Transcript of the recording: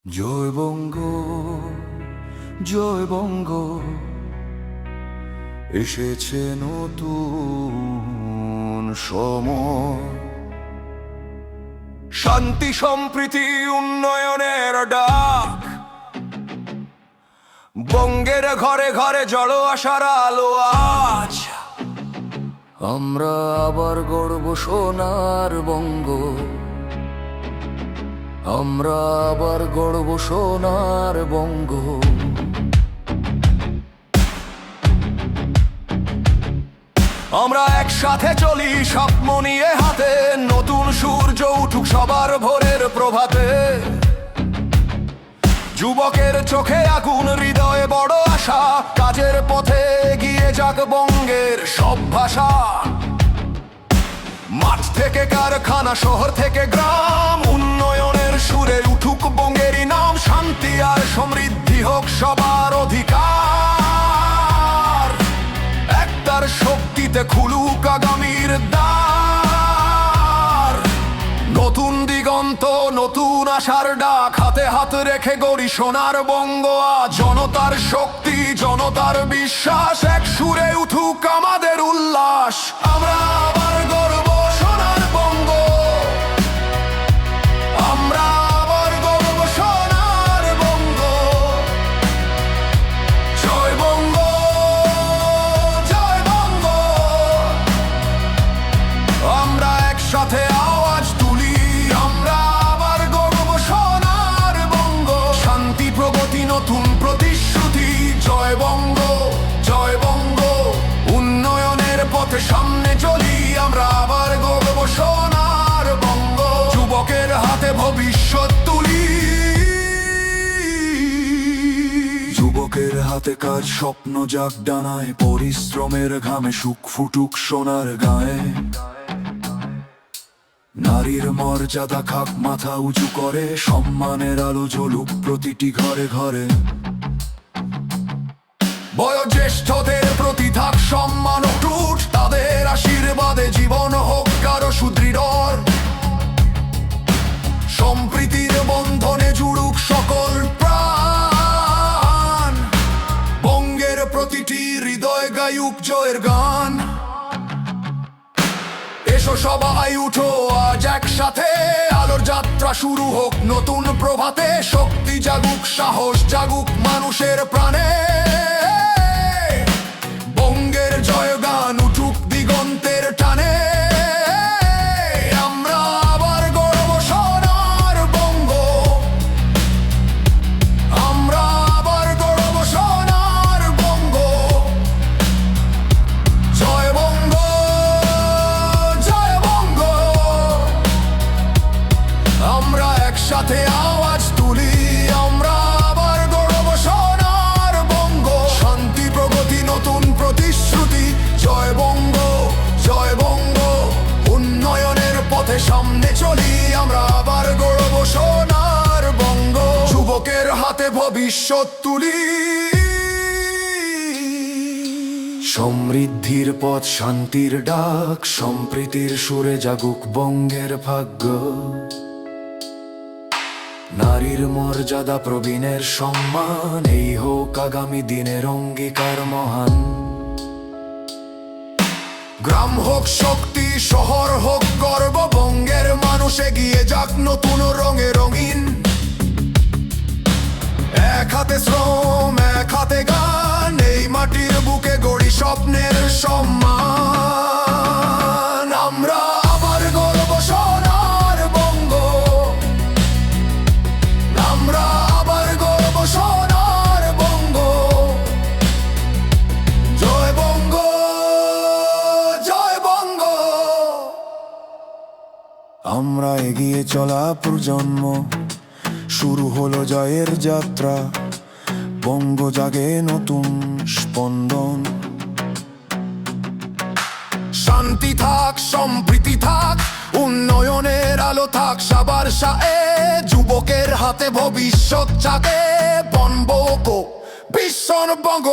জয় বঙ্গ, জয় বঙ্গ, এসেছে নতুন সময়। শান্তি সম্প্রীতি উন্নয়নের ডাক, বঙ্গের ঘরে ঘরে জড়ো আসার আলো আজ। আমরা আবার গর্ব সোনার বঙ্গ, আমরা আবার গর্ব সোনার বঙ্গ। আমরা একসাথে চলি স্বপ্ন নিয়ে হাতে, নতুন সূর্য উঠুক সবার ভোরের প্রভাতে। যুবকের চোখে আগুন, হৃদয়ে বড় আশা, কাজের পথে এগিয়ে যাক বঙ্গের সব ভাষা। মাঠ থেকে কারখানা, শহর থেকে গ্রাম, উন্নয়নের সুরে উঠুক বঙ্গেরই নাম। শান্তি আর সমৃদ্ধি হোক সবার অধিকার, একতার শক্তিতে খুলুক আগামীর দ্বার। নতুন দিগন্ত, নতুন আশার ডাক, হাতে হাত রেখে গড়ি সোনার বঙ্গ আজ। জনতার শক্তি, জনতার বিশ্বাস, এক সুরে উঠুক আমাদের উল্লাস। আমরা আবার গর্ব সোনার বঙ্গ, আমরা আবার গর্ব সোনার বঙ্গ। জয় বঙ্গ, জয় বঙ্গ, আমরা একসাথে আওয়াজ তুলি। আমরা আবার গর্ব সোনার বঙ্গ, শান্তি প্রগতি নতুন প্রতিশ্রুতি। জয় বঙ্গ, জয় বঙ্গ, উন্নয়নের পথে সামনে চলি। আমরা আবার গর্ব সোনার বঙ্গ, যুবকের হাতে ভবিষ্যৎ তুলি। যুবকের হাতে কাজ, স্বপ্ন যাক ডানায়, পরিশ্রমের ঘামে সুখ ফুটুক সোনার গায়ে। নারীর মর্যাদা খাক মাথা উঁচু করে, সম্মানের আলো জ্বলুক প্রতিটি ঘরে ঘরে। বয়োজ্যেষ্ঠদের প্রতি থাক সম্মান অটুট, তাদের আশীর্বাদে জীবন হোক কারো সুদৃঢ়। সম্প্রীতির বন্ধনে জুড়ুক সকল প্রাণ, বঙ্গের প্রতিটি হৃদয় গায়ুক জয়ের গান। এসো সবাই উঠো আজ একসাথে, আলোর যাত্রা শুরু হোক নতুন প্রভাতে। শক্তি জাগুক, সাহস জাগুক মানুষের প্রাণে, বঙ্গের জয়গান উঠুক দিগন্তের টানে। আমরা আবার গর্ব সোনার বঙ্গ, আমরা আবার গর্ব সোনার বঙ্গ। জয় বঙ্গ, জয় বঙ্গ, আমরা একসাথে আওয়াজ তুলি। আমরা আবার গর্ব সোনার বঙ্গ, শান্তি প্রগতি নতুন প্রতিশ্রুতি। জয় বঙ্গ, জয় বঙ্গ, উন্নয়নের পথে সামনে চলি। আমরা আবার গর্ব সোনার বঙ্গ, যুবকের হাতে ভবিষ্যৎ তুলি। সমৃদ্ধির পথ, শান্তির ডাক, সম্প্রীতির সুরে জাগুক বঙ্গের ভাগ্য। নারীর মর্যাদা, প্রবীণের সম্মান, এই হোক আগামী দিনের অঙ্গীকার মহান। গ্রাম হোক শক্তি, শহর হোক গর্ব, বঙ্গের মানুষ এগিয়ে যাক নতুন রঙে রঙিন। এক হাতে শ্রম, এক হাতে গান, এই মাটির বুকে গড়ি স্বপ্নের সম্মান। আমরা আবার গর্ব সোনার বঙ্গ, আমরা আবার গর্ব সোনার বঙ্গ। জয় বঙ্গ, জয় বঙ্গ, আমরা এগিয়ে চলা প্রজন্ম, শুরু হলো জয়ের যাত্রা। বঙ্গ জাগে নতুন স্পন্দন। শান্তি থাক, সম্প্রীতি থাক, উন্নয়নের আলো থাক সবার সাথে। যুবকের হাতে ভবিষ্যৎ জাগে, বঙ্গ, বিশ্বর বঙ্গ।